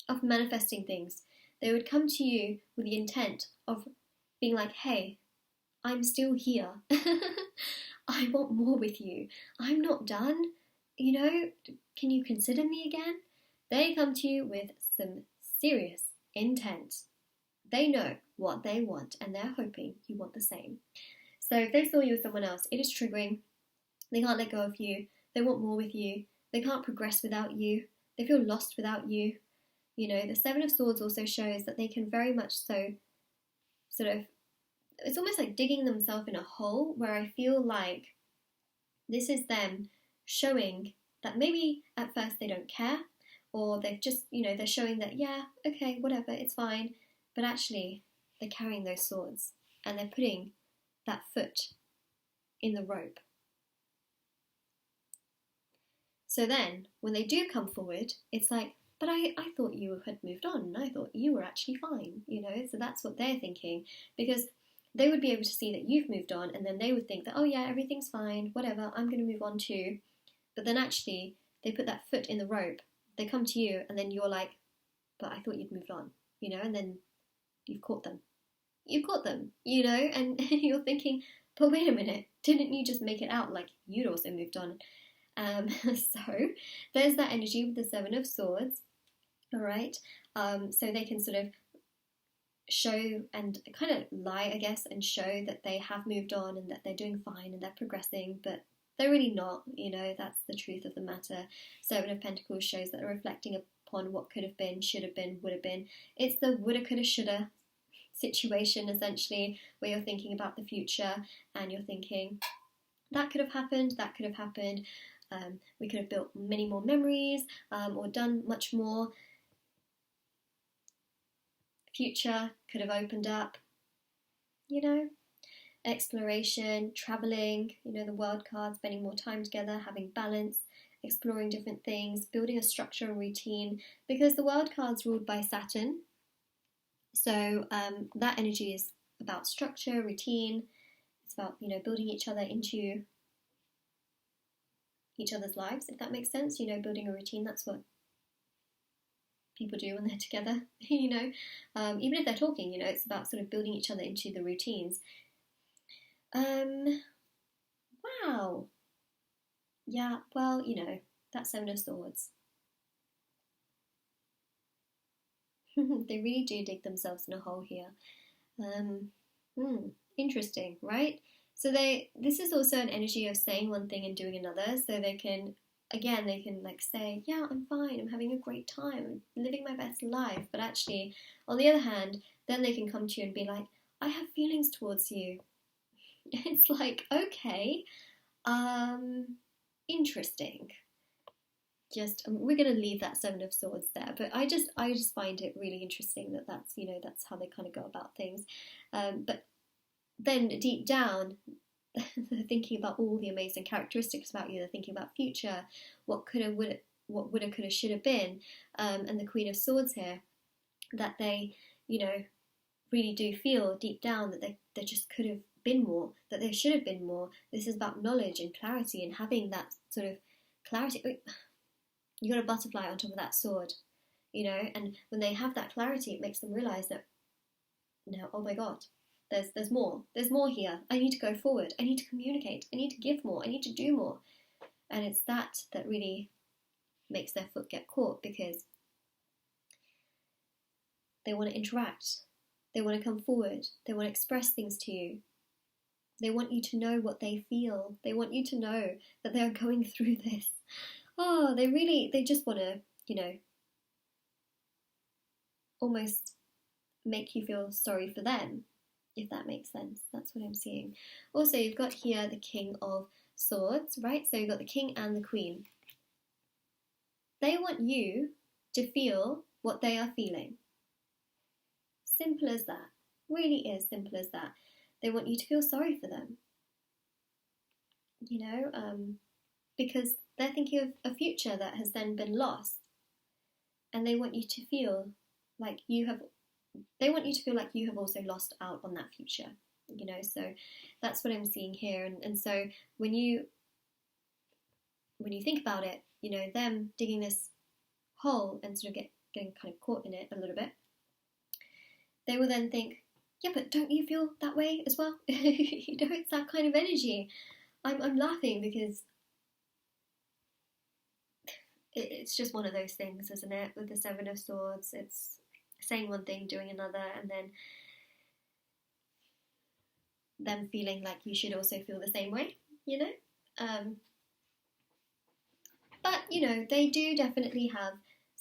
of manifesting things. They would come to you with the intent of being like, hey, I'm still here. I want more with you. I'm not done. Can you consider me again? They come to you with some serious intent. They know what they want, and they're hoping you want the same. So if they saw you with someone else, it is triggering. They can't let go of you. They want more with you. They can't progress without you. They feel lost without you. You know, the Seven of Swords also shows that they can very much so sort of, it's almost like digging themselves in a hole, where I feel like this is them showing that maybe at first they don't care, or they've just, you know, they're showing that, yeah, okay, whatever, it's fine, but actually they're carrying those swords and they're putting that foot in the rope. So then when they do come forward, it's like, but I thought you had moved on, and I thought you were actually fine, you know. So that's what they're thinking, because they would be able to see that you've moved on, and then they would think that, oh yeah, everything's fine, whatever, I'm going to move on too. But then actually they put that foot in the rope, they come to you, and then you're like, but I thought you'd moved on, you know, and then you've caught them, you know, and you're thinking, but wait a minute, didn't you just make it out like you'd also moved on? So there's that energy with the Seven of Swords, all right. So they can sort of show and kind of lie, I guess, and show that they have moved on and that they're doing fine and they're progressing, but they're really not, you know. That's the truth of the matter. Seven of Pentacles shows that they're reflecting upon what could have been, should have been, would have been. It's the woulda, coulda, shoulda situation, essentially, where you're thinking about the future and you're thinking, that could have happened, that could have happened. We could have built many more memories, or done much more. Future could have opened up, you know. Exploration, traveling, you know, the world card, spending more time together, having balance, exploring different things, building a structure and routine, because the world card's ruled by Saturn. So that energy is about structure, routine. It's about, you know, building each other into each other's lives, if that makes sense. You know, building a routine, that's what people do when they're together, you know. Even if they're talking, you know, it's about sort of building each other into the routines. Wow. Yeah, well, you know, that's Seven of Swords. They really do dig themselves in a hole here. Interesting, right? So this is also an energy of saying one thing and doing another, so they can like say, yeah, I'm fine, I'm having a great time, I'm living my best life, but actually, on the other hand, then they can come to you and be like, I have feelings towards you. It's like, okay, interesting. We're going to leave that Seven of Swords there, but I just find it really interesting that that's, you know, that's how they kind of go about things. But then deep down, they're thinking about all the amazing characteristics about you. They're thinking about future, what woulda, coulda, shoulda been, and the Queen of Swords here, that they, you know, really do feel deep down that there just could have been more, that there should have been more. This is about knowledge and clarity and having that sort of clarity. You got a butterfly on top of that sword, you know, and when they have that clarity, it makes them realize that, no, oh my God, there's more here. I need to go forward. I need to communicate. I need to give more. I need to do more. And it's that really makes their foot get caught, because they want to interact. They want to come forward. They want to express things to you. They want you to know what they feel. They want you to know that they're going through this. Oh, they just want to, you know, almost make you feel sorry for them, if that makes sense. That's what I'm seeing. Also, you've got here the King of Swords, right? So you've got the King and the Queen. They want you to feel what they are feeling. Simple as that. Really is simple as that. They want you to feel sorry for them. You know, because they're thinking of a future that has then been lost, and they want you to feel like you have also lost out on that future, you know. So that's what I'm seeing here. And so when you think about it, you know, them digging this hole and sort of getting kind of caught in it a little bit, they will then think, yeah, but don't you feel that way as well? You know, it's that kind of energy. I'm laughing because it's just one of those things, isn't it? With the Seven of Swords, it's saying one thing, doing another, and then them feeling like you should also feel the same way, you know? But, you know, they do definitely have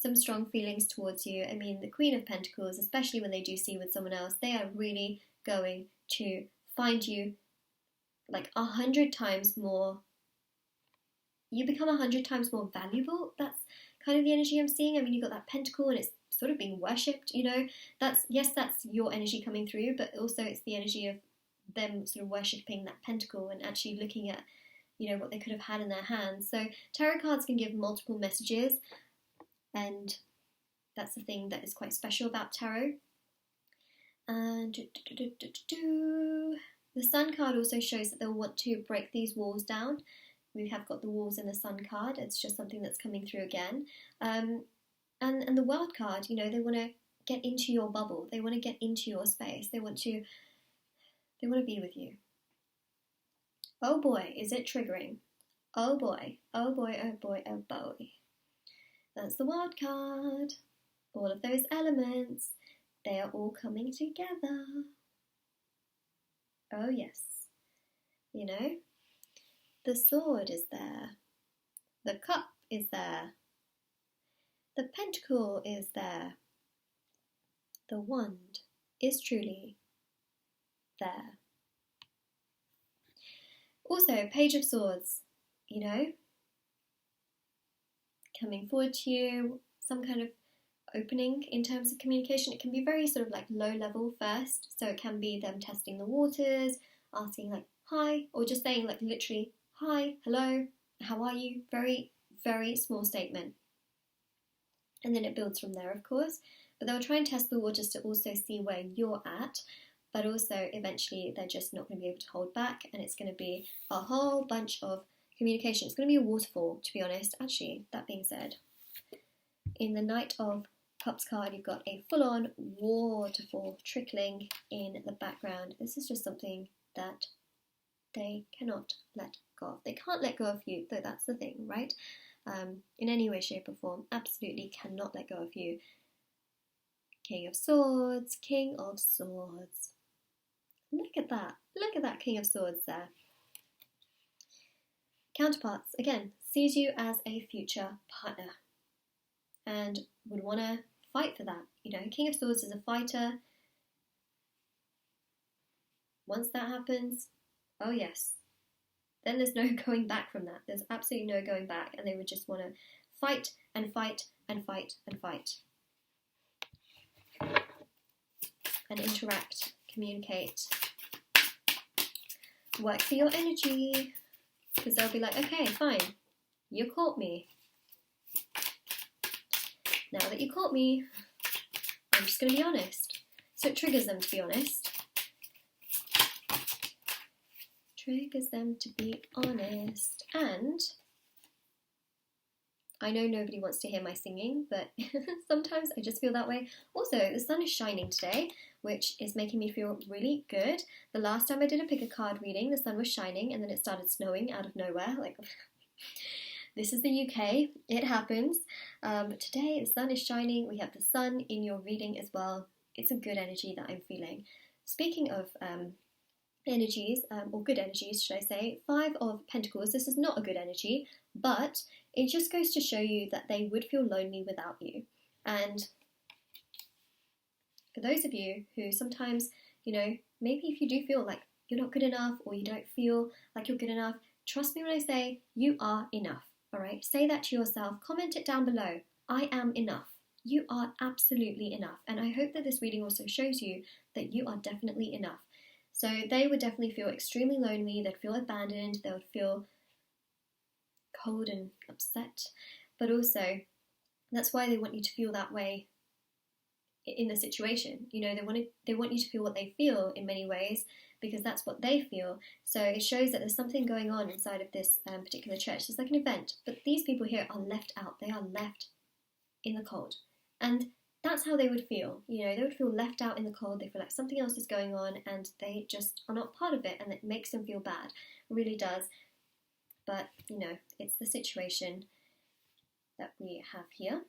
some strong feelings towards you. I mean, the Queen of Pentacles, especially when they do see you with someone else, they are really going to find you like 100 times more. You become 100 times more valuable. That's kind of the energy I'm seeing. I mean, you've got that pentacle and it's sort of being worshipped, you know. That's your energy coming through, but also it's the energy of them sort of worshipping that pentacle and actually looking at, you know, what they could have had in their hands. So tarot cards can give multiple messages, and that's the thing that is quite special about tarot. And the Sun card also shows that they'll want to break these walls down. We have got the walls in the Sun card. It's just something that's coming through again. And the World card, you know, they want to get into your bubble. They want to get into your space. They want to be with you. Oh boy, is it triggering. Oh boy, oh boy, oh boy, oh boy. That's the World card. All of those elements, they are all coming together. Oh yes. You know, the sword is there. The cup is there. The pentacle is there. The wand is truly there. Also, Page of Swords, you know, coming forward to you, some kind of opening in terms of communication. It can be very sort of like low level first, so it can be them testing the waters, asking like hi, or just saying like literally hi, hello, how are you? Very, very small statement. And then it builds from there, of course, but they'll try and test the waters to also see where you're at, but also eventually they're just not going to be able to hold back, and it's going to be a whole bunch of communication. It's going to be a waterfall, to be honest. Actually, that being said, in the Knight of Cups card, you've got a full-on waterfall trickling in the background. This is just something that they cannot let go of. They can't let go of you, though that's the thing, right? In any way, shape or form, absolutely cannot let go of you. King of Swords, King of Swords. Look at that King of Swords there. Counterparts, again, sees you as a future partner and would want to fight for that. You know, King of Swords is a fighter. Once that happens, oh yes, then there's no going back from that. There's absolutely no going back, and they would just want to fight and fight and fight and fight. And interact, communicate, work for your energy, because they'll be like, okay, fine, you caught me. Now that you caught me, I'm just going to be honest. So it triggers them to be honest. Triggers them to be honest. And I know nobody wants to hear my singing, but sometimes I just feel that way. Also, the sun is shining today, which is making me feel really good. The last time I did a pick a card reading, the sun was shining and then it started snowing out of nowhere. Like, this is the UK, it happens. But today the sun is shining, we have the sun in your reading as well. It's a good energy that I'm feeling. Speaking of energies, or good energies, should I say, Five of Pentacles. This is not a good energy, but it just goes to show you that they would feel lonely without you. And for those of you who sometimes, you know, maybe if you do feel like you're not good enough or you don't feel like you're good enough, trust me when I say you are enough, all right? Say that to yourself. Comment it down below. I am enough. You are absolutely enough. And I hope that this reading also shows you that you are definitely enough. So they would definitely feel extremely lonely. They'd feel abandoned. They would feel cold and upset. But also, that's why they want you to feel that way in the situation. You know, they want you to feel what they feel in many ways, because that's what they feel. So it shows that there's something going on inside of this particular church. It's like an event, but these people here are left out. They are left in the cold. And that's how they would feel. You know, they would feel left out in the cold. They feel like something else is going on and they just are not part of it, and it makes them feel bad. It really does. But, you know, it's the situation that we have here.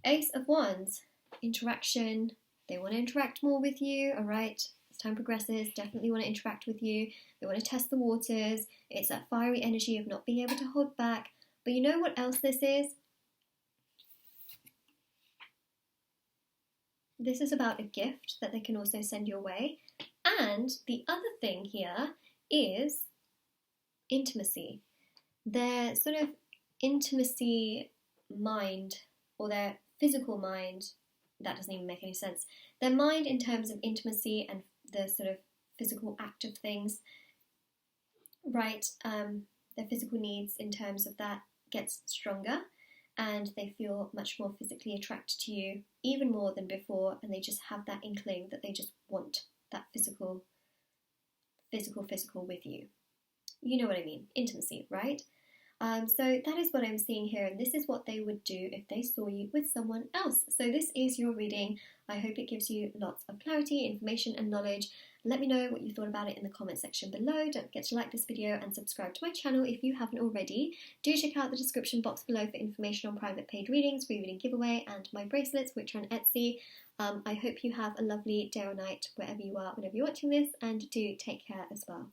Ace of Wands, interaction. They want to interact more with you, all right? As time progresses, definitely want to interact with you. They want to test the waters. It's that fiery energy of not being able to hold back. But you know what else this is? this is about a gift that they can also send your way. And the other thing here is intimacy. Their sort of intimacy mind, or their physical mind, that doesn't even make any sense. Their mind in terms of intimacy and the sort of physical act of things, right? Their physical needs in terms of that gets stronger, and they feel much more physically attracted to you, even more than before, and they just have that inkling that they just want that physical with you. You know what I mean? Intimacy, right? So that is what I'm seeing here, and this is what they would do if they saw you with someone else. So this is your reading. I hope it gives you lots of clarity, information and knowledge. Let me know what you thought about it in the comment section below. Don't forget to like this video and subscribe to my channel if you haven't already. Do check out the description box below for information on private paid readings, free reading giveaway, and my bracelets, which are on Etsy. I hope you have a lovely day or night wherever you are, whenever you're watching this, and do take care as well.